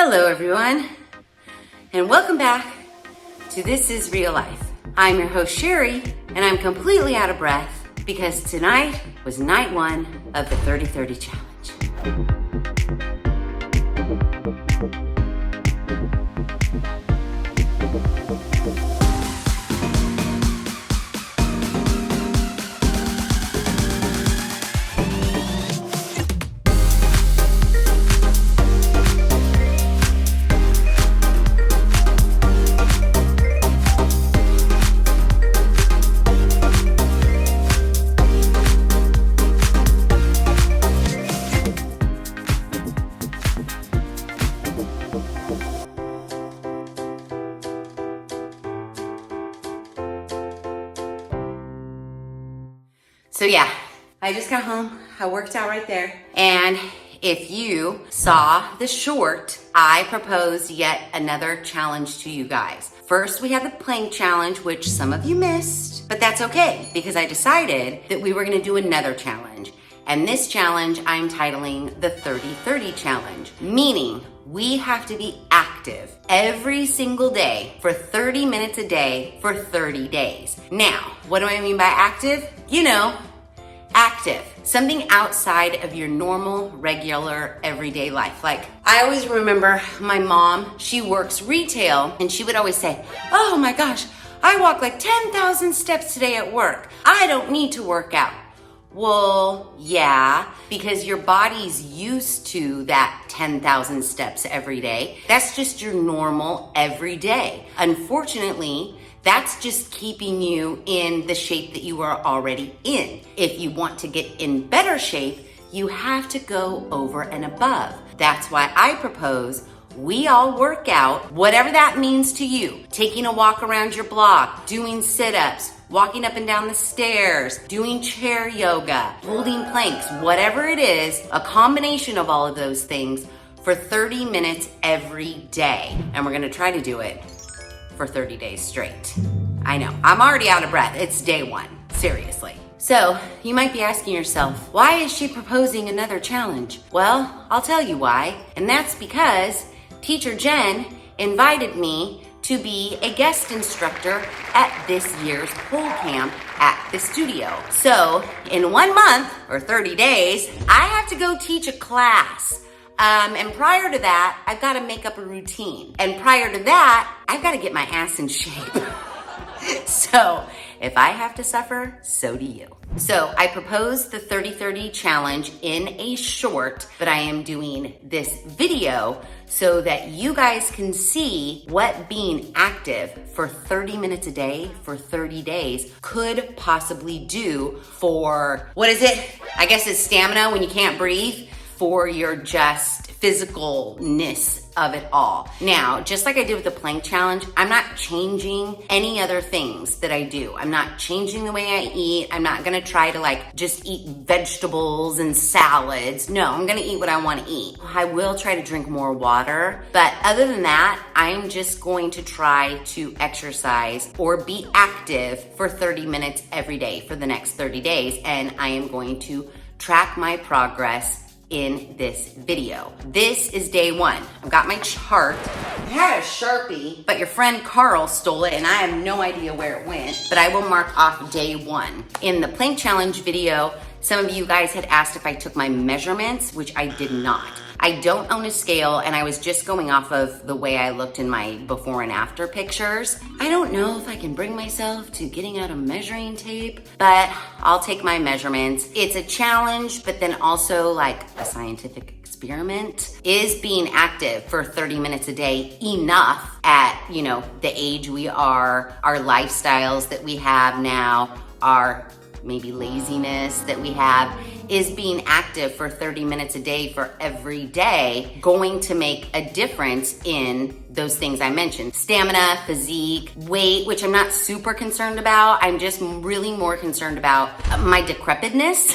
Hello everyone, and welcome back to This Is Real Life. I'm your host Sheri, and I'm completely out of breath because tonight was night one of the 30-30 challenge. So yeah, I just got home, I worked out right there, and if you saw the short, I proposed yet another challenge to you guys. First, we had the plank challenge, which some of you missed, but that's okay, because I decided that we were gonna do another challenge. And this challenge I'm titling the 30-30 challenge, meaning we have to be active every single day for 30 minutes a day for 30 days. Now, what do I mean by active? You know, active, something outside of your normal, regular, everyday life. Like, I always remember my mom, she works retail, and she would always say, oh my gosh, I walk like 10,000 steps today at work. I don't need to work out. Well, yeah, because your body's used to that 10,000 steps every day. That's just your normal every day. Unfortunately, that's just keeping you in the shape that you are already in. If you want to get in better shape, you have to go over and above. That's why I propose we all work out, whatever that means to you. Taking a walk around your block, doing sit-ups, walking up and down the stairs, doing chair yoga, holding planks, whatever it is, a combination of all of those things for 30 minutes every day. And we're gonna try to do it for 30 days straight. I know, I'm already out of breath. It's day one, seriously. So you might be asking yourself, why is she proposing another challenge? Well, I'll tell you why, and that's because Teacher Jen invited me to be a guest instructor at this year's pole camp at the studio. So in 1 month or 30 days, I have to go teach a class. And prior to that, I've got to make up a routine. And prior to that, I've got to get my ass in shape. So if I have to suffer, so do you. So I proposed the 30-30 challenge in a short, but I am doing this video so that you guys can see what being active for 30 minutes a day for 30 days could possibly do for, what is it? I guess it's stamina when you can't breathe, for your just physicalness of it all. Now, just like I did with the plank challenge, I'm not changing any other things that I do. I'm not changing the way I eat. I'm not gonna try to like just eat vegetables and salads. No, I'm gonna eat what I wanna eat. I will try to drink more water, but other than that, I'm just going to try to exercise or be active for 30 minutes every day for the next 30 days, and I am going to track my progress in this video. This is day one. I've got my chart. I had a Sharpie, but your friend Carl stole it and I have no idea where it went, but I will mark off day one. In the plank challenge video, some of you guys had asked if I took my measurements, which I did not. I don't own a scale, and I was just going off of the way I looked in my before and after pictures. I don't know if I can bring myself to getting out a measuring tape, but I'll take my measurements. It's a challenge, but then also like a scientific experiment. Is being active for 30 minutes a day enough at, you know, the age we are, our lifestyles that we have now, our maybe laziness that we have? Is being active for 30 minutes a day for every day going to make a difference in those things I mentioned? Stamina, physique, weight, which I'm not super concerned about. I'm just really more concerned about my decrepitness.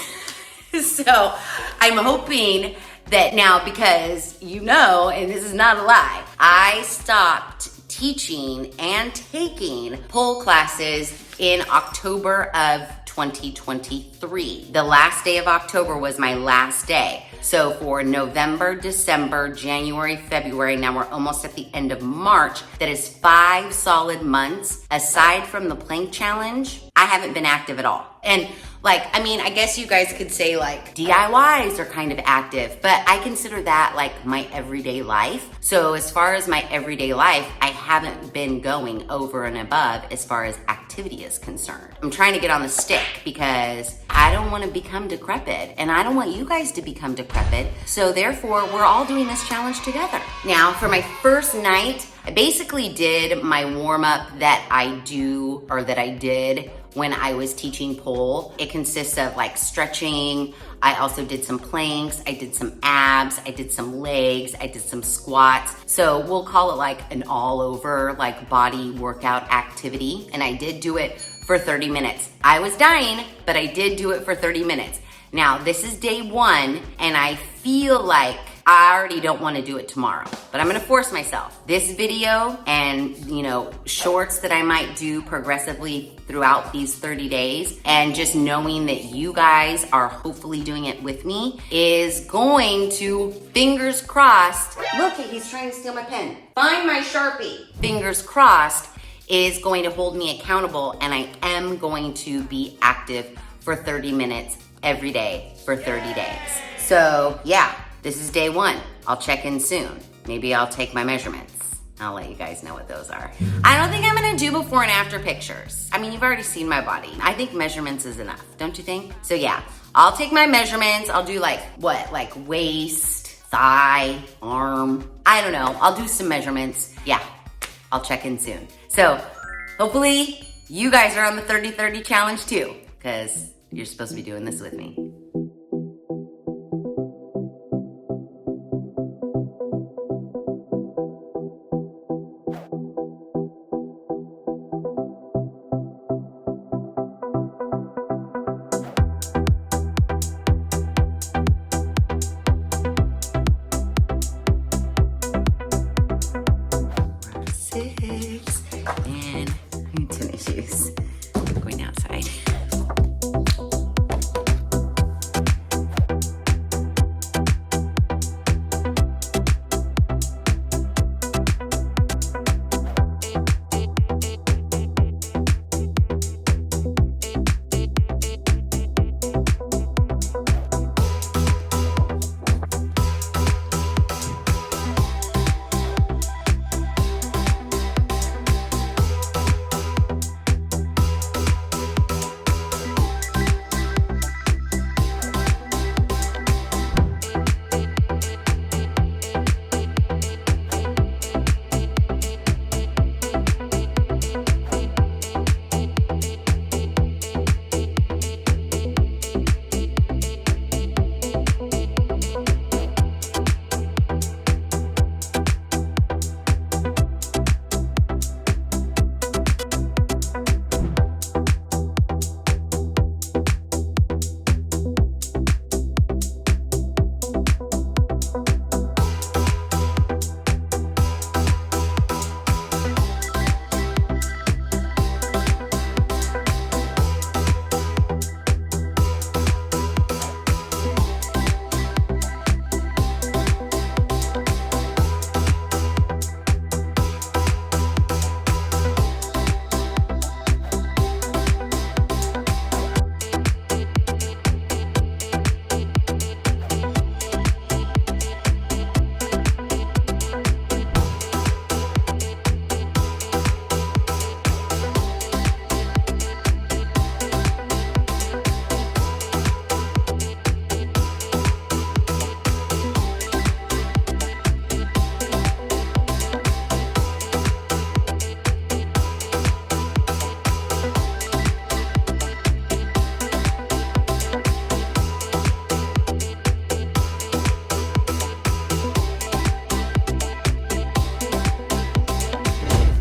So I'm hoping that now, because you know, and this is not a lie, I stopped teaching and taking pole classes in October of 2023. The last day of October was my last day. So for November, December, January, February, now we're almost at the end of March. That is 5 solid months. Aside from the plank challenge, I haven't been active at all. And I guess you guys could say DIYs are kind of active, but I consider that like my everyday life. So as far as my everyday life, I haven't been going over and above as far as activity is concerned. I'm trying to get on the stick because I don't want to become decrepit and I don't want you guys to become decrepit. So therefore, we're all doing this challenge together. Now, for my first night, I basically did my warm up that I did when I was teaching pole. It consists of stretching. I also did some planks. I did some abs. I did some legs. I did some squats. So we'll call it an all over body workout activity. And I did do it for 30 minutes. I was dying, but I did do it for 30 minutes. Now this is day 1 and I feel like I already don't want to do it tomorrow, but I'm going to force myself. This video and, shorts that I might do progressively throughout these 30 days and just knowing that you guys are hopefully doing it with me is going to, fingers crossed, look, he's trying to steal my pen. Find my Sharpie. Fingers crossed is going to hold me accountable and I am going to be active for 30 minutes every day for 30 days. So yeah. This is day 1. I'll check in soon. Maybe I'll take my measurements. I'll let you guys know what those are. I don't think I'm gonna do before and after pictures. I mean, you've already seen my body. I think measurements is enough, don't you think? So yeah, I'll take my measurements. I'll do waist, thigh, arm. I don't know. I'll do some measurements. Yeah, I'll check in soon. So hopefully you guys are on the 30-30 challenge too, because you're supposed to be doing this with me. And tennis shoes. Going outside.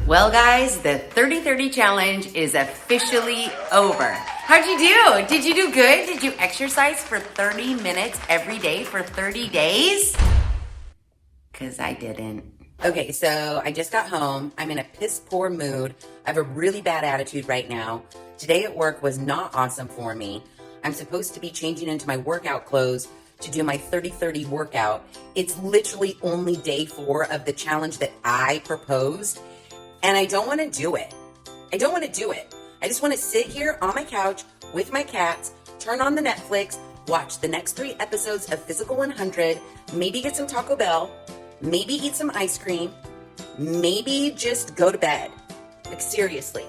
Well guys, the 30-30 challenge is officially over. How'd you do? Did you do good? Did you exercise for 30 minutes every day for 30 days? Because I didn't. Okay, so I just got home. I'm in a piss poor mood. I have a really bad attitude right now. Today at work was not awesome for me. I'm supposed to be changing into my workout clothes to do my 30-30 workout. It's literally only day 4 of the challenge that I proposed, and I don't want to do it. I don't want to do it. I just want to sit here on my couch with my cats, turn on the Netflix, watch the next 3 episodes of Physical 100, maybe get some Taco Bell, maybe eat some ice cream, maybe just go to bed. Like, seriously.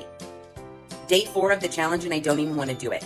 Day 4 of the challenge and I don't even want to do it.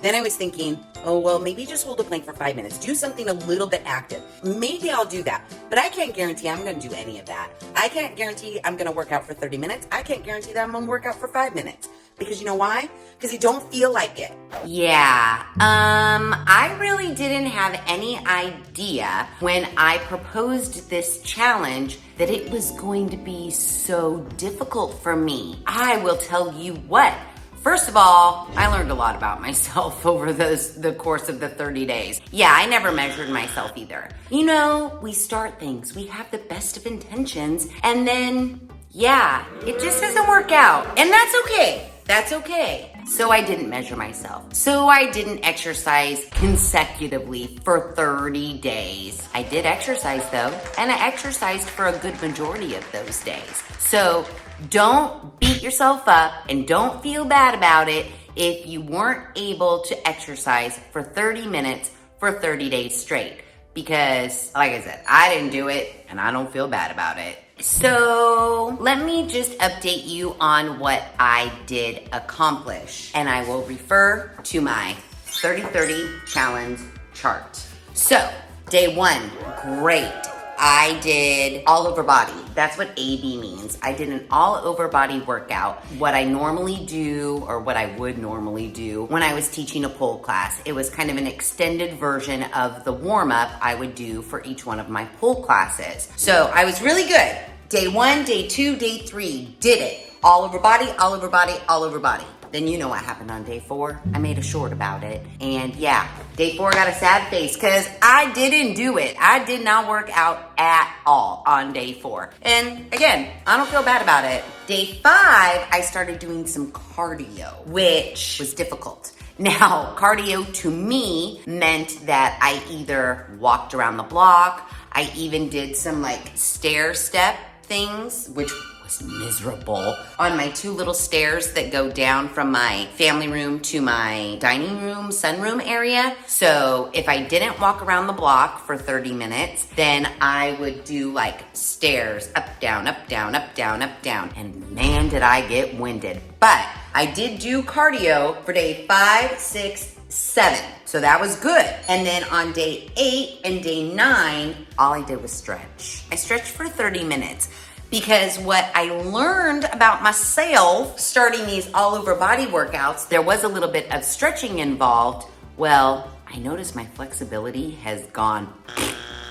Then I was thinking, oh, well, maybe just hold a plank for 5 minutes. Do something a little bit active. Maybe I'll do that. But I can't guarantee I'm going to do any of that. I can't guarantee I'm going to work out for 30 minutes. I can't guarantee that I'm going to work out for 5 minutes. Because you know why? Because you don't feel like it. Yeah, I really didn't have any idea when I proposed this challenge that it was going to be so difficult for me. I will tell you what. First of all, I learned a lot about myself over the course of the 30 days. Yeah, I never measured myself either. You know, we start things, we have the best of intentions, and then, yeah, it just doesn't work out. And that's okay. That's okay. So I didn't measure myself. So I didn't exercise consecutively for 30 days. I did exercise though, and I exercised for a good majority of those days. So don't beat yourself up and don't feel bad about it if you weren't able to exercise for 30 minutes for 30 days straight. Because, like I said, I didn't do it and I don't feel bad about it. So let me just update you on what I did accomplish. And I will refer to my 30-30 challenge chart. So, day 1, great. I did all over body. That's what AB means. I did an all over body workout. What I normally do, or what I would normally do when I was teaching a pole class. It was kind of an extended version of the warm up I would do for each one of my pole classes. So I was really good. Day 1, day 2, day 3, did it. All over body, all over body, all over body. Then you know what happened on day 4. I made a short about it. And yeah, day 4 got a sad face because I didn't do it. I did not work out at all on day 4. And again, I don't feel bad about it. Day 5, I started doing some cardio, which was difficult. Now, cardio to me meant that I either walked around the block, I even did some stair step things, which was miserable, on my 2 little stairs that go down from my family room to my dining room, sunroom area. So if I didn't walk around the block for 30 minutes, then I would do stairs, up, down, up, down, up, down, up, down. And man, did I get winded. But I did do cardio for day 5, 6, 7. So that was good. And then on day 8 and day 9, all I did was stretch. I stretched for 30 minutes. Because what I learned about myself starting these all over body workouts, there was a little bit of stretching involved. Well, I noticed my flexibility has gone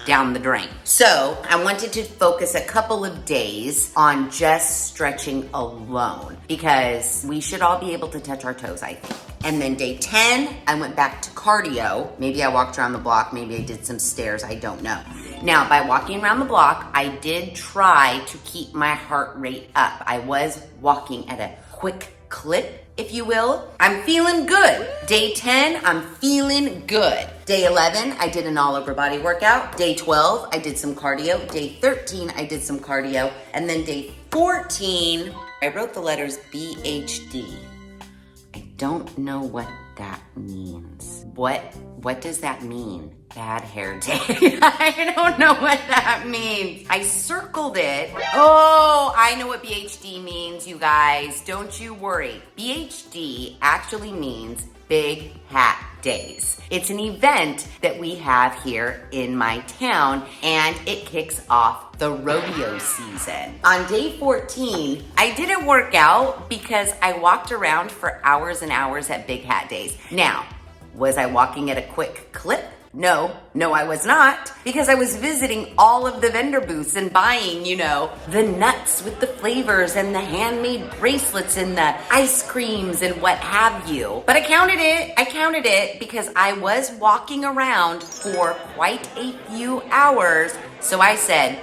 down the drain. So I wanted to focus a couple of days on just stretching alone because we should all be able to touch our toes, I think. And then day 10, I went back to cardio. Maybe I walked around the block, maybe I did some stairs, I don't know. Now, by walking around the block, I did try to keep my heart rate up. I was walking at a quick clip, if you will. I'm feeling good. Day 10, I'm feeling good. Day 11, I did an all over body workout. Day 12, I did some cardio. Day 13, I did some cardio. And then day 14, I wrote the letters BHD. I don't know what that means. What does that mean? Bad hair day. I don't know what that means. I circled it. Oh, I know what BHD means, you guys. Don't you worry. BHD actually means Big Hat Days. It's an event that we have here in my town, and it kicks off the rodeo season. On day 14, I didn't work out because I walked around for hours and hours at Big Hat Days. Now, was I walking at a quick clip? No, I was not, because I was visiting all of the vendor booths and buying, the nuts with the flavors and the handmade bracelets and the ice creams and what have you. But I counted it because I was walking around for quite a few hours. So I said,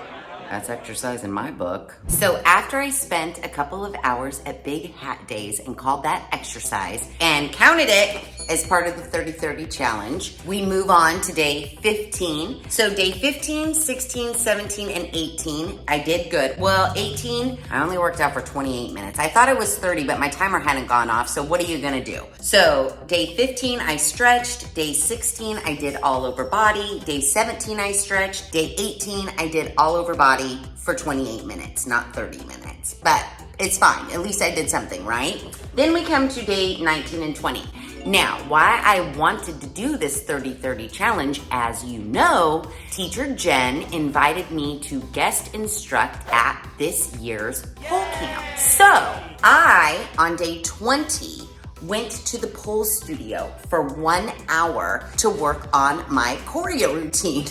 That's exercise in my book. So after I spent a couple of hours at Big Hat Days and called that exercise and counted it as part of the 30-30 challenge, we move on to day 15. So day 15, 16, 17, and 18, I did good. Well, 18, I only worked out for 28 minutes. I thought it was 30, but my timer hadn't gone off, so what are you gonna do? So day 15, I stretched. Day 16, I did all over body. Day 17, I stretched. Day 18, I did all over body for 28 minutes, not 30 minutes. But it's fine, at least I did something, right? Then we come to day 19 and 20. Now, why I wanted to do this 30-30 challenge, as you know, Teacher Jen invited me to guest instruct at this year's pole camp. So I, on day 20, went to the pole studio for 1 hour to work on my choreo routine.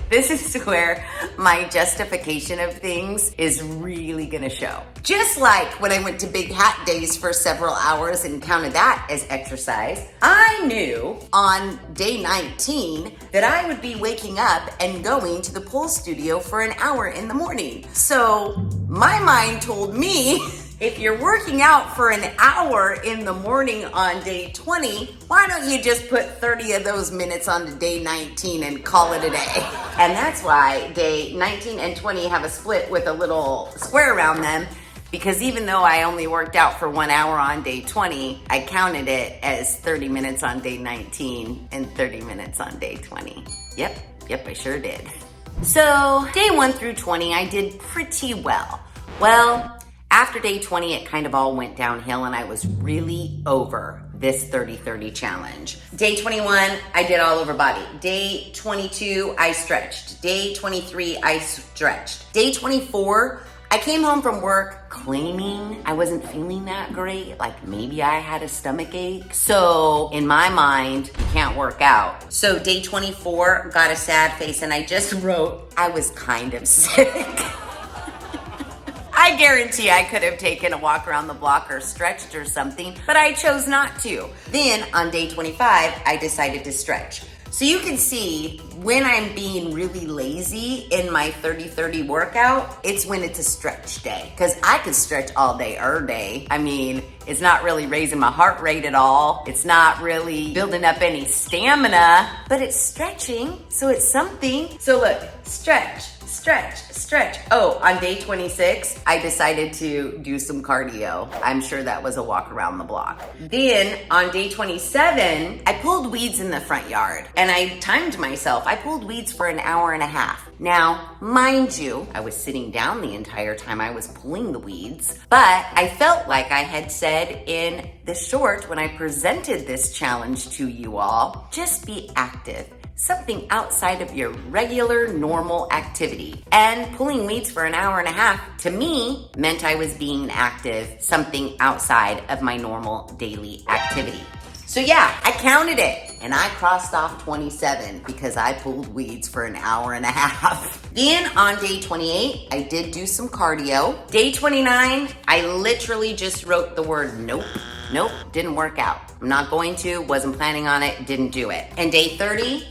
This is where my justification of things is really gonna show. Just like when I went to Big Hat Days for several hours and counted that as exercise, I knew on day 19 that I would be waking up and going to the pole studio for an hour in the morning. So my mind told me, if you're working out for an hour in the morning on day 20, why don't you just put 30 of those minutes onto day 19 and call it a day? And that's why day 19 and 20 have a split with a little square around them, because even though I only worked out for 1 hour on day 20, I counted it as 30 minutes on day 19 and 30 minutes on day 20. Yep, I sure did. So day 1 through 20, I did pretty well. Well, after day 20, it kind of all went downhill and I was really over this 30-30 challenge. Day 21, I did all over body. Day 22, I stretched. Day 23, I stretched. Day 24, I came home from work claiming I wasn't feeling that great, like maybe I had a stomach ache. So in my mind, you can't work out. So day 24, got a sad face and I just wrote, I was kind of sick. I guarantee I could have taken a walk around the block or stretched or something, but I chose not to. Then on day 25, I decided to stretch. So you can see when I'm being really lazy in my 30-30 workout, it's when it's a stretch day. Because I could stretch all day, day. I mean, it's not really raising my heart rate at all. It's not really building up any stamina, but it's stretching, so it's something. So look, stretch. Oh, on day 26, I decided to do some cardio. I'm sure that was a walk around the block. Then on day 27, I pulled weeds in the front yard and I timed myself. I pulled weeds for an hour and a half. Now, mind you, I was sitting down the entire time I was pulling the weeds, but I felt like I had said in the short when I presented this challenge to you all, just be active. Something outside of your regular, normal activity. And pulling weeds for an hour and a half, to me, meant I was being active, something outside of my normal daily activity. So yeah, I counted it, and I crossed off 27 because I pulled weeds for an hour and a half. Then on day 28, I did do some cardio. Day 29, I literally just wrote the word nope. Nope, didn't work out. I'm not going to, wasn't planning on it, didn't do it. And day 30,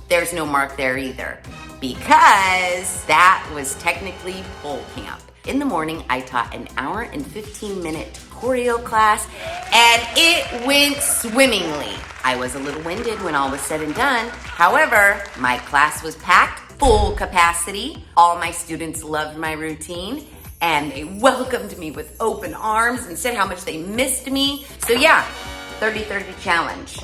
there's no mark there either, because that was technically pole camp. In the morning, I taught an hour and 15-minute choreo class, and it went swimmingly. I was a little winded when all was said and done. However, my class was packed, full capacity. All my students loved my routine, and they welcomed me with open arms and said how much they missed me. So yeah, 30-30 challenge.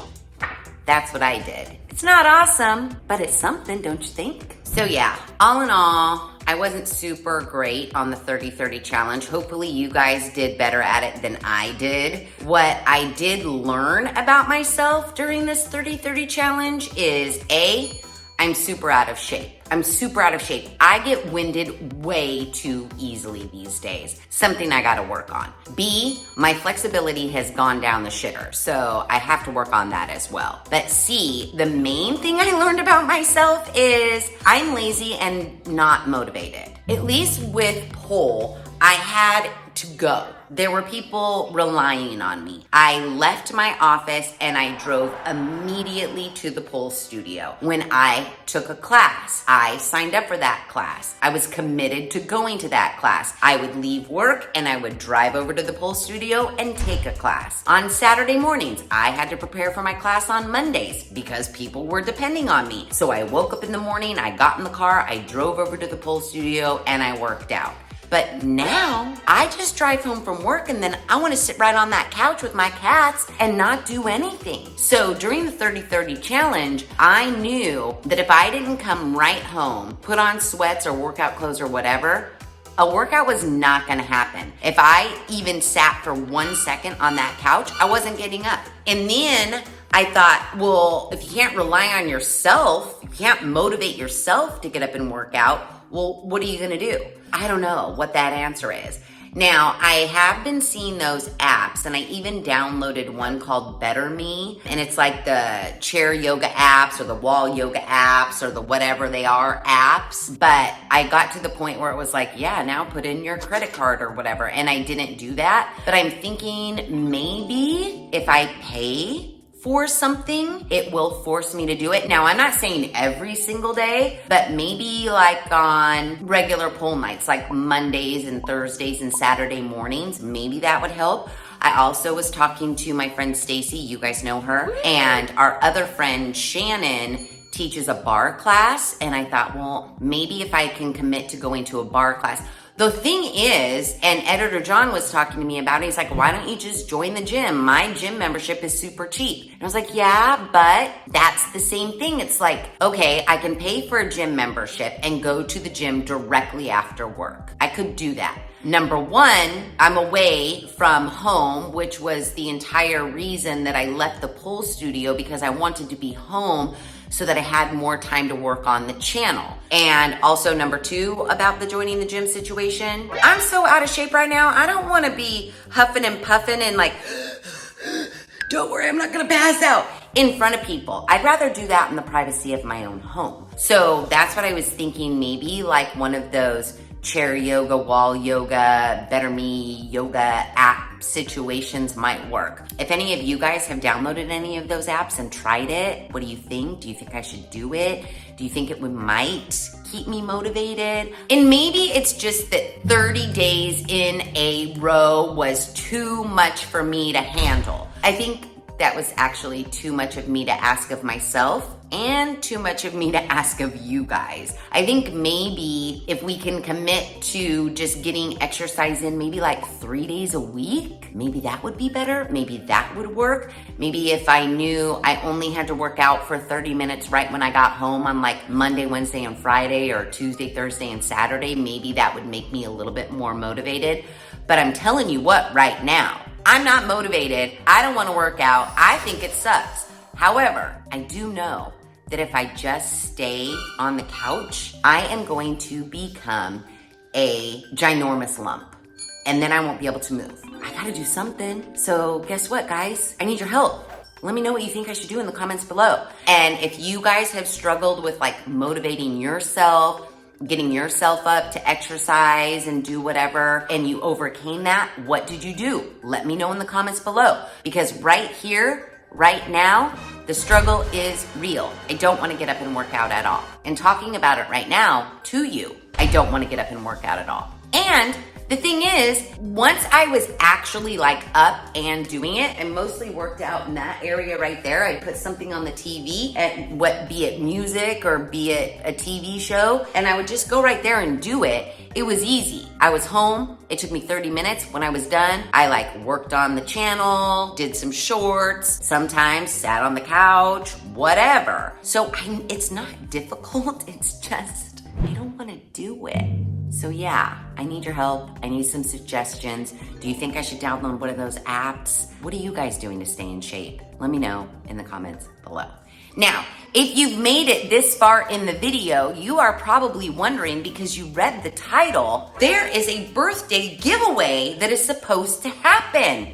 That's what I did. It's not awesome, but it's something, don't you think? So yeah, all in all, I wasn't super great on the 30-30 challenge. Hopefully you guys did better at it than I did. What I did learn about myself during this 30-30 challenge is A, I'm super out of shape. I get winded way too easily these days. Something I gotta work on. B, my flexibility has gone down the shitter, so I have to work on that as well. But C, the main thing I learned about myself is I'm lazy and not motivated. At least with pole, I had to go. There were people relying on me. I left my office and I drove immediately to the pole studio. When I took a class, I signed up for that class. I was committed to going to that class. I would leave work and I would drive over to the pole studio and take a class. On Saturday mornings, I had to prepare for my class on Mondays because people were depending on me. So I woke up in the morning, I got in the car, I drove over to the pole studio and I worked out. But now I just drive home from work and then I want to sit right on that couch with my cats and not do anything. So during the 30-30 challenge, I knew that if I didn't come right home, put on sweats or workout clothes or whatever, a workout was not gonna happen. If I even sat for 1 second on that couch, I wasn't getting up. And then I thought, well, if you can't rely on yourself, you can't motivate yourself to get up and work out, well, what are you gonna do? I don't know what that answer is. Now, I have been seeing those apps, and I even downloaded one called Better Me, and it's like the chair yoga apps or the wall yoga apps or the whatever they are apps. But I got to the point where it was like, yeah, now put in your credit card or whatever, and I didn't do that. But I'm thinking maybe if I pay for something, it will force me to do it. Now, I'm not saying every single day, but maybe like on regular pole nights, like Mondays and Thursdays and Saturday mornings, maybe that would help. I also was talking to my friend Stacy, you guys know her, and our other friend Shannon teaches a bar class, and I thought, well, maybe if I can commit to going to a bar class. The thing is, and Editor John was talking to me about it, he's like, why don't you just join the gym? My gym membership is super cheap. And I was like, yeah, but that's the same thing. It's like, okay, I can pay for a gym membership and go to the gym directly after work. I could do that. Number one, I'm away from home, which was the entire reason that I left the pole studio, because I wanted to be home so that I had more time to work on the channel. And also number two, about the joining the gym situation, I'm so out of shape right now. I don't wanna be huffing and puffing and like, don't worry, I'm not gonna pass out in front of people. I'd rather do that in the privacy of my own home. So that's what I was thinking, maybe like one of those chair yoga, wall yoga, Better Me yoga app situations might work. If any of you guys have downloaded any of those apps and tried it, what do you think? Do you think I should do it? Do you think it might keep me motivated? And maybe it's just that 30 days in a row was too much for me to handle. I think that was actually too much of me to ask of myself and too much of me to ask of you guys. I think maybe if we can commit to just getting exercise in maybe like 3 days a week, maybe that would be better. Maybe that would work. Maybe if I knew I only had to work out for 30 minutes right when I got home on like Monday, Wednesday, and Friday, or Tuesday, Thursday, and Saturday, maybe that would make me a little bit more motivated. But I'm telling you what, right now, I'm not motivated. I don't want to work out. I think it sucks. However, I do know that if I just stay on the couch, I am going to become a ginormous lump. And then I won't be able to move. I gotta do something. So guess what, guys? I need your help. Let me know what you think I should do in the comments below. And if you guys have struggled with like motivating yourself, getting yourself up to exercise and do whatever, and you overcame that, what did you do? Let me know in the comments below. Because right here, right now, the struggle is real. I don't want to get up and work out at all. And talking about it right now to you, I don't want to get up and work out at all. And the thing is, once I was actually like up and doing it, and mostly worked out in that area right there, I put something on the TV, and be it music or be it a TV show, and I would just go right there and do it. It was easy. I was home. It took me 30 minutes. When I was done, I like worked on the channel, did some shorts, sometimes sat on the couch, whatever. So it's not difficult. It's just, I don't want to do it. So yeah, I need your help. I need some suggestions. Do you think I should download one of those apps? What are you guys doing to stay in shape? Let me know in the comments below. Now, if you've made it this far in the video, you are probably wondering, because you read the title, there is a birthday giveaway that is supposed to happen.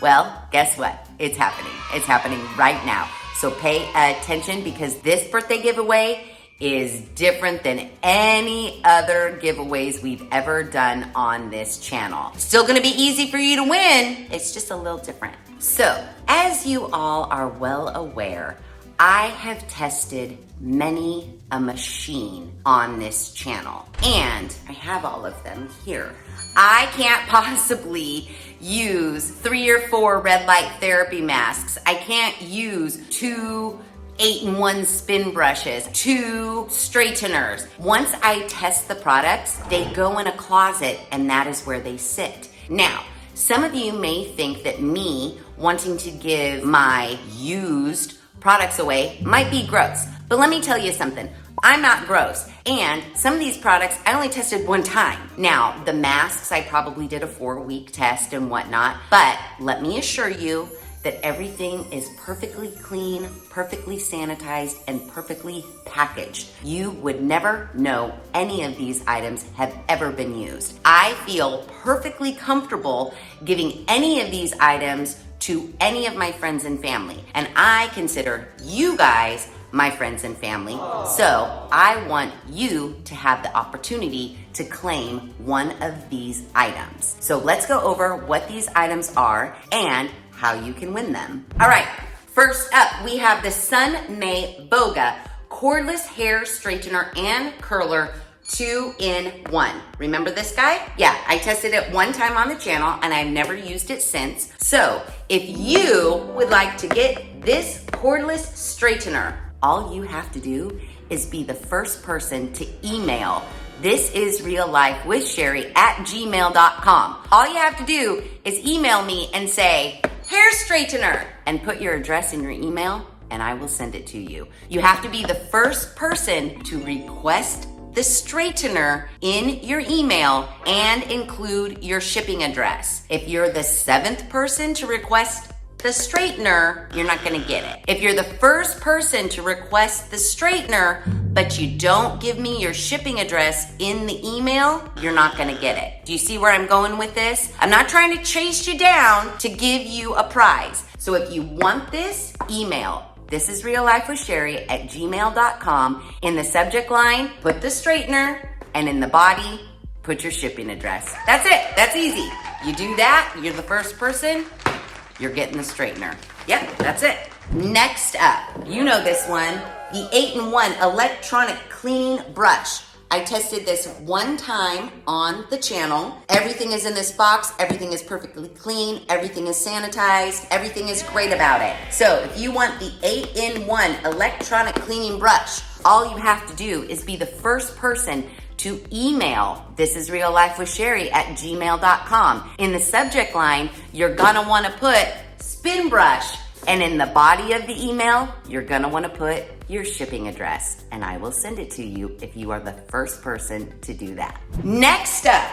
Well, guess what? It's happening. It's happening right now. So pay attention, because this birthday giveaway is different than any other giveaways we've ever done on this channel. Still gonna be easy for you to win, it's just a little different. So, as you all are well aware, I have tested many a machine on this channel, and I have all of them here. I can't possibly use 3 or 4 red light therapy masks. I can't use 2 8-in-1 spin brushes, 2 straighteners. Once I test the products, they go in a closet and that is where they sit. Now, some of you may think that me wanting to give my used products away might be gross, but let me tell you something. I'm not gross. And some of these products I only tested 1 time. Now, the masks, I probably did a 4-week test and whatnot, but let me assure you that everything is perfectly clean, perfectly sanitized, and perfectly packaged. You would never know any of these items have ever been used. I feel perfectly comfortable giving any of these items to any of my friends and family. And I consider you guys my friends and family. So I want you to have the opportunity to claim one of these items. So let's go over what these items are and how you can win them. All right, first up, we have the Sun May Boga Cordless Hair Straightener and Curler 2-in-1. Remember this guy? Yeah, I tested it 1 time on the channel and I've never used it since. So if you would like to get this cordless straightener, all you have to do is be the first person to email thisisreallifewithsheri@gmail.com. All you have to do is email me and say, hair straightener, and put your address in your email and I will send it to you. You have to be the first person to request the straightener in your email and include your shipping address. If you're the 7th person to request the straightener, you're not gonna get it. If you're the first person to request the straightener, but you don't give me your shipping address in the email, you're not gonna get it. Do you see where I'm going with this? I'm not trying to chase you down to give you a prize. So if you want this, email thisisreallifewithsheri@gmail.com. In the subject line, put the straightener, and in the body, put your shipping address. That's it, that's easy. You do that, you're the first person, you're getting the straightener. Yep, that's it. Next up, you know this one, the 8-in-1 electronic cleaning brush. I tested this 1 time on the channel. Everything is in this box, everything is perfectly clean, everything is sanitized, everything is great about it. So if you want the 8-in-1 electronic cleaning brush, all you have to do is be the first person to email thisisreallifewithsheri@gmail.com. In the subject line, you're gonna wanna put spin brush, and in the body of the email, you're gonna wanna put your shipping address, and I will send it to you if you are the first person to do that. Next up,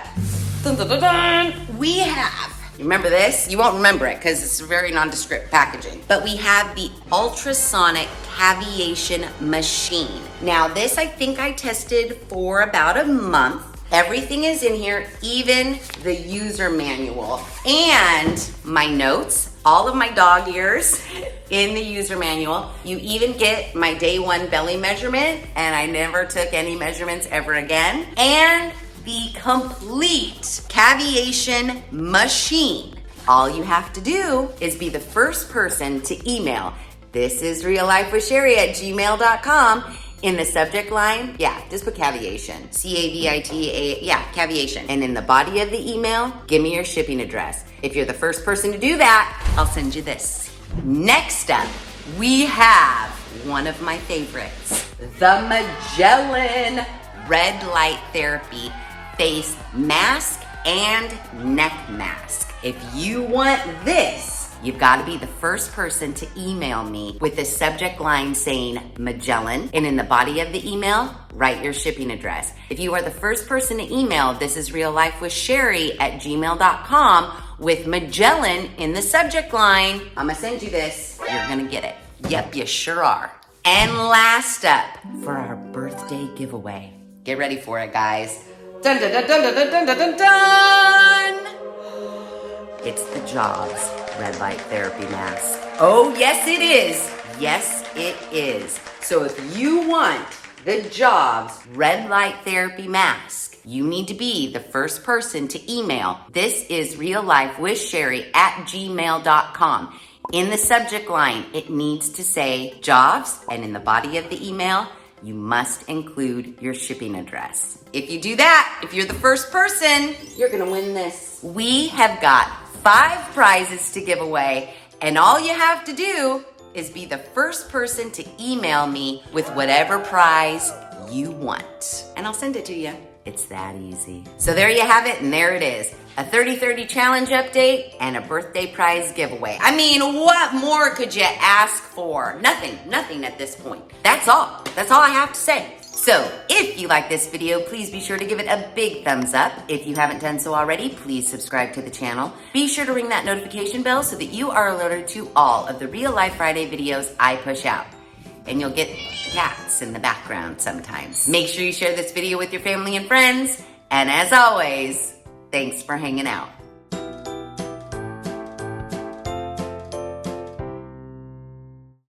dun, dun, dun, dun, we have, remember this? You won't remember it because it's very nondescript packaging, but we have the ultrasonic cavitation machine. Now this I think I tested for about a month. Everything is in here, even the user manual and my notes, all of my dog ears in the user manual. You even get my day 1 belly measurement, and I never took any measurements ever again. And the complete caviation machine. All you have to do is be the first person to email thisisreallifewithsheri@gmail.com. In the subject line, yeah, just put caviation. C-A-V-I-T-A, yeah, caviation. And in the body of the email, give me your shipping address. If you're the first person to do that, I'll send you this. Next up, we have one of my favorites, the Magellan Red Light Therapy Face Mask and Neck Mask. If you want this, you've got to be the first person to email me with the subject line saying Magellan, and in the body of the email, write your shipping address. If you are the first person to email thisisreallifewithsheri@gmail.com with Magellan in the subject line, I'm gonna send you this, you're gonna get it. Yep, you sure are. And last up, for our birthday giveaway. Get ready for it, guys. Dun dun dun dun dun dun dun dun dun! It's the Jobs Red Light Therapy Mask. Oh, yes it is. Yes, it is. So if you want the Jobs Red Light Therapy Mask, you need to be the first person to email thisisreallifewithsheri@gmail.com. In the subject line, it needs to say jobs, and in the body of the email, you must include your shipping address. If you do that, if you're the first person, you're gonna win this. We have got 5 prizes to give away, and all you have to do is be the first person to email me with whatever prize you want, and I'll send it to you. It's that easy. So there you have it, and there it is. A 30-30 challenge update and a birthday prize giveaway. I mean, what more could you ask for? Nothing at this point. That's all I have to say. So if you like this video, please be sure to give it a big thumbs up. If you haven't done so already, please subscribe to the channel. Be sure to ring that notification bell so that you are alerted to all of the Real Life Friday videos I push out. And you'll get cats in the background sometimes. Make sure you share this video with your family and friends. And as always, thanks for hanging out.